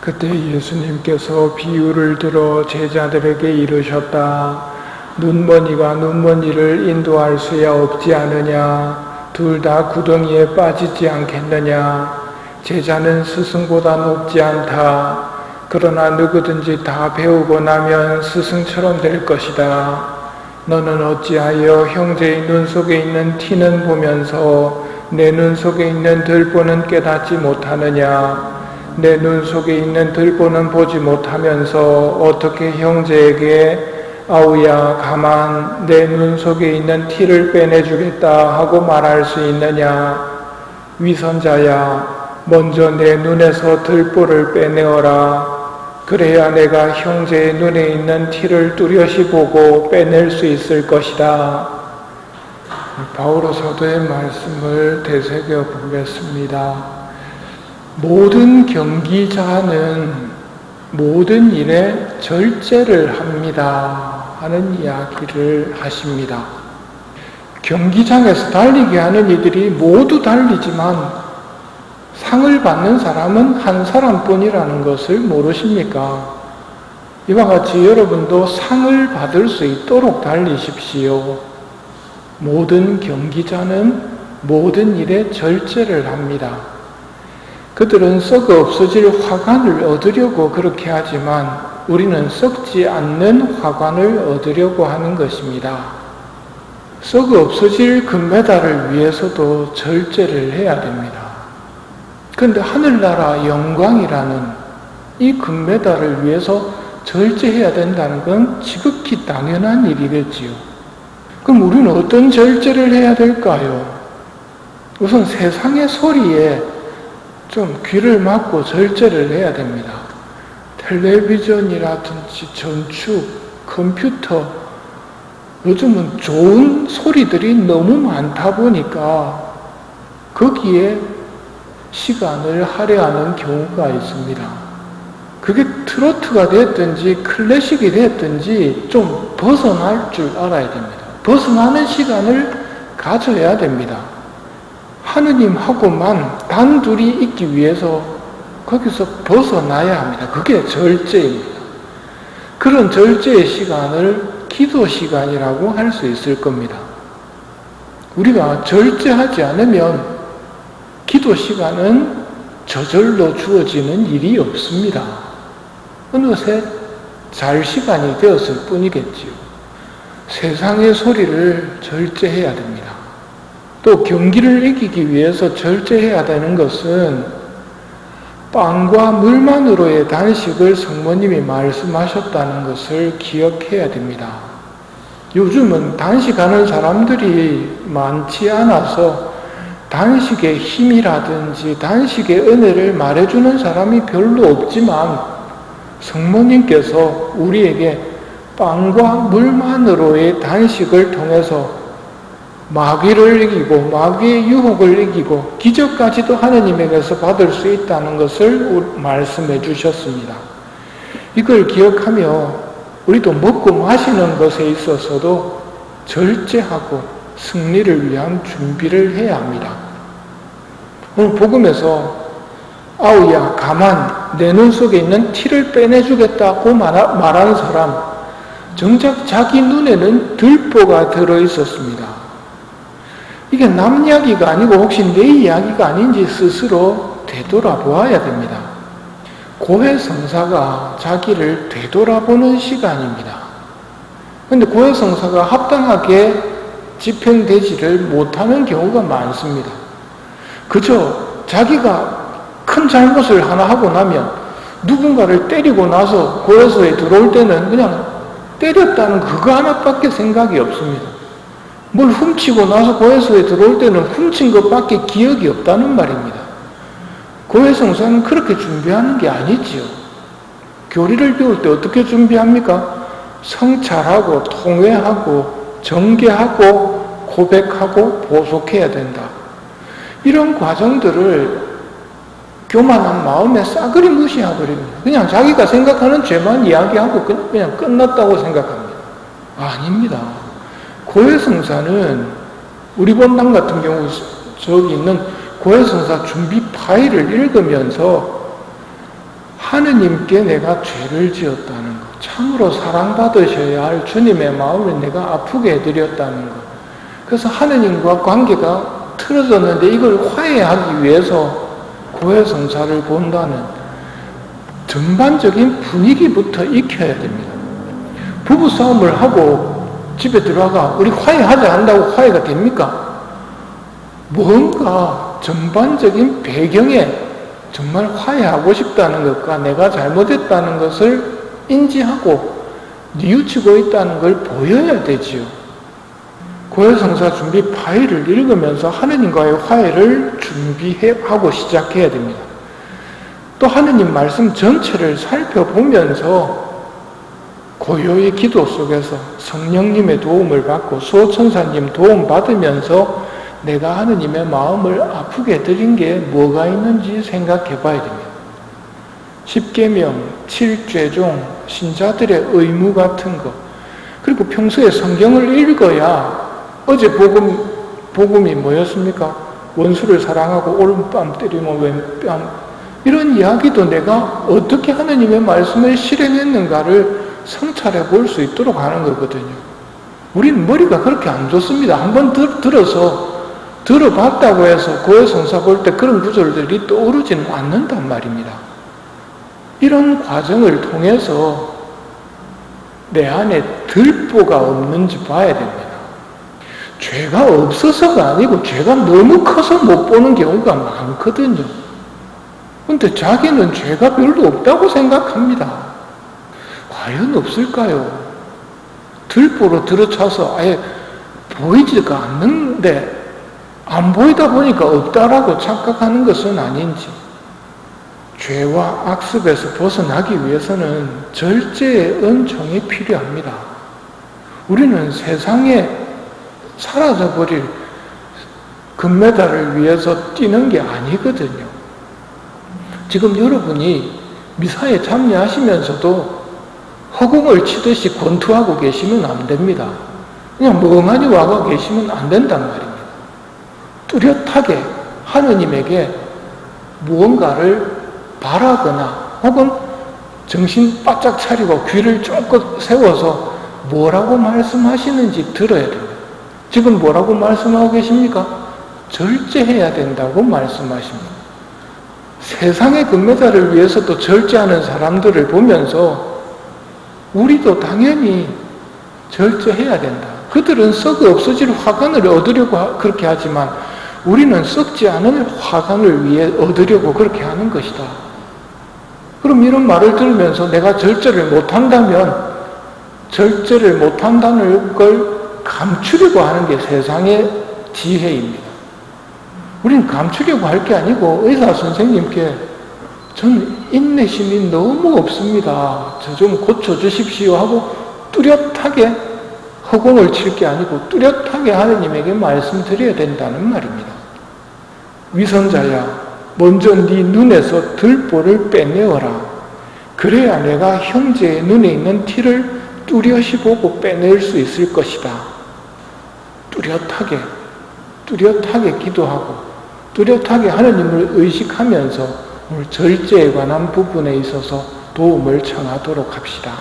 그때 예수님께서 비유를 들어 제자들에게 이르셨다. 눈먼이가 눈먼이를 인도할 수야 없지 않으냐. 둘 다 구덩이에 빠지지 않겠느냐. 제자는 스승보다 높지 않다. 그러나 누구든지 다 배우고 나면 스승처럼 될 것이다. 너는 어찌하여 형제의 눈 속에 있는 티는 보면서 내 눈 속에 있는 들보는 깨닫지 못하느냐. 내 눈 속에 있는 들보는 보지 못하면서 어떻게 형제에게 아우야 가만 내 눈 속에 있는 티를 빼내주겠다 하고 말할 수 있느냐. 위선자야 먼저 내 눈에서 들보를 빼내어라. 그래야 내가 형제의 눈에 있는 티를 뚜렷이 보고 빼낼 수 있을 것이다. 바오로 사도의 말씀을 되새겨 보겠습니다. 모든 경기자는 모든 일에 절제를 합니다 하는 이야기를 하십니다. 경기장에서 달리게 하는 이들이 모두 달리지만 상을 받는 사람은 한 사람뿐이라는 것을 모르십니까? 이와 같이 여러분도 상을 받을 수 있도록 달리십시오. 모든 경기자는 모든 일에 절제를 합니다. 그들은 썩어 없어질 화관을 얻으려고 그렇게 하지만 우리는 썩지 않는 화관을 얻으려고 하는 것입니다. 썩어 없어질 금메달을 위해서도 절제를 해야 됩니다. 그런데 하늘나라 영광이라는 이 금메달을 위해서 절제해야 된다는 건 지극히 당연한 일이겠지요. 그럼 우리는 어떤 절제를 해야 될까요? 우선 세상의 소리에 좀 귀를 막고 절제를 해야 됩니다. 텔레비전이라든지 전축, 컴퓨터, 요즘은 좋은 소리들이 너무 많다 보니까 거기에 시간을 할애하는 경우가 있습니다. 그게 트로트가 됐든지 클래식이 됐든지 좀 벗어날 줄 알아야 됩니다. 벗어나는 시간을 가져야 됩니다. 하느님하고만 단둘이 있기 위해서 거기서 벗어나야 합니다. 그게 절제입니다. 그런 절제의 시간을 기도 시간이라고 할 수 있을 겁니다. 우리가 절제하지 않으면 기도 시간은 저절로 주어지는 일이 없습니다. 어느새 잘 시간이 되었을 뿐이겠지요. 세상의 소리를 절제해야 됩니다. 또 경기를 이기기 위해서 절제해야 되는 것은 빵과 물만으로의 단식을 성모님이 말씀하셨다는 것을 기억해야 됩니다. 요즘은 단식하는 사람들이 많지 않아서 단식의 힘이라든지 단식의 은혜를 말해주는 사람이 별로 없지만 성모님께서 우리에게 빵과 물만으로의 단식을 통해서 마귀를 이기고 마귀의 유혹을 이기고 기적까지도 하느님에게서 받을 수 있다는 것을 말씀해 주셨습니다. 이걸 기억하며 우리도 먹고 마시는 것에 있어서도 절제하고 승리를 위한 준비를 해야 합니다. 오늘 복음에서 아우야 가만 내 눈 속에 있는 티를 빼내주겠다고 말하는 사람, 정작 자기 눈에는 들보가 들어있었습니다. 이게 남 이야기가 아니고 혹시 내 이야기가 아닌지 스스로 되돌아보아야 됩니다. 고해성사가 자기를 되돌아보는 시간입니다. 그런데 고해성사가 합당하게 집행되지를 못하는 경우가 많습니다. 그저 자기가 큰 잘못을 하나 하고 나면 누군가를 때리고 나서 고해소에 들어올 때는 그냥 때렸다는 그거 하나밖에 생각이 없습니다. 뭘 훔치고 나서 고해소에 들어올 때는 훔친 것밖에 기억이 없다는 말입니다. 고해성사는 그렇게 준비하는 게 아니지요. 교리를 배울 때 어떻게 준비합니까? 성찰하고 통회하고 정개하고 고백하고 보속해야 된다. 이런 과정들을 교만한 마음에 싸그리 무시해버립니다. 그냥 자기가 생각하는 죄만 이야기하고 그냥 끝났다고 생각합니다. 아닙니다. 고해성사는 우리 본당 같은 경우 저기 있는 고해성사 준비 파일을 읽으면서 하느님께 내가 죄를 지었다는 것, 참으로 사랑받으셔야 할 주님의 마음을 내가 아프게 해드렸다는 것. 그래서 하느님과 관계가 틀어졌는데 이걸 화해하기 위해서 고해성사를 본다는 전반적인 분위기부터 익혀야 됩니다. 부부싸움을 하고 집에 들어가 우리 화해하자 한다고 화해가 됩니까? 뭔가 전반적인 배경에 정말 화해하고 싶다는 것과 내가 잘못했다는 것을 인지하고 뉘우치고 있다는 걸 보여야 되지요. 고해성사 준비 파일을 읽으면서 하느님과의 화해를 준비하고 시작해야 됩니다. 또 하느님 말씀 전체를 살펴보면서 고요의 기도 속에서 성령님의 도움을 받고 수호천사님 도움 받으면서 내가 하느님의 마음을 아프게 해드린 게 뭐가 있는지 생각해 봐야 됩니다. 10계명, 7죄종, 신자들의 의무 같은 거, 그리고 평소에 성경을 읽어야 어제 복음이 뭐였습니까? 원수를 사랑하고 오른뺨 때리면 왼뺨, 이런 이야기도 내가 어떻게 하느님의 말씀을 실행했는가를 성찰해 볼 수 있도록 하는 거거든요. 우리는 머리가 그렇게 안 좋습니다. 한번 들어봤다고 해서 고해성사 볼 때 그런 구절들이 떠오르지는 않는단 말입니다. 이런 과정을 통해서 내 안에 들보가 없는지 봐야 됩니다. 죄가 없어서가 아니고 죄가 너무 커서 못 보는 경우가 많거든요. 근데 자기는 죄가 별로 없다고 생각합니다. 과연 없을까요? 들보로 들어차서 아예 보이지가 않는데 안 보이다 보니까 없다라고 착각하는 것은 아닌지, 죄와 악습에서 벗어나기 위해서는 절제의 은총이 필요합니다. 우리는 세상에 사라져버릴 금메달을 위해서 뛰는 게 아니거든요. 지금 여러분이 미사에 참여하시면서도 허공을 치듯이 권투하고 계시면 안 됩니다. 그냥 멍하니 와가 계시면 안 된단 말입니다. 뚜렷하게 하느님에게 무언가를 바라거나 혹은 정신 바짝 차리고 귀를 쫑긋 세워서 뭐라고 말씀하시는지 들어야 됩니다. 지금 뭐라고 말씀하고 계십니까? 절제해야 된다고 말씀하십니다. 세상의 금메달을 위해서도 절제하는 사람들을 보면서 우리도 당연히 절제해야 된다. 그들은 썩어 없어질 화관을 얻으려고 그렇게 하지만 우리는 썩지 않을 화관을 위해 얻으려고 그렇게 하는 것이다. 그럼 이런 말을 들으면서 내가 절제를 못한다면 절제를 못한다는 걸 감추려고 하는 게 세상의 지혜입니다. 우리는 감추려고 할 게 아니고 의사 선생님께 저는 인내심이 너무 없습니다. 저 좀 고쳐주십시오 하고 뚜렷하게 허공을 칠 게 아니고 뚜렷하게 하느님에게 말씀드려야 된다는 말입니다. 위선자야, 먼저 네 눈에서 들보를 빼내어라. 그래야 내가 형제의 눈에 있는 티를 뚜렷이 보고 빼낼 수 있을 것이다. 뚜렷하게 기도하고 뚜렷하게 하느님을 의식하면서 오늘 절제에 관한 부분에 있어서 도움을 청하도록 합시다.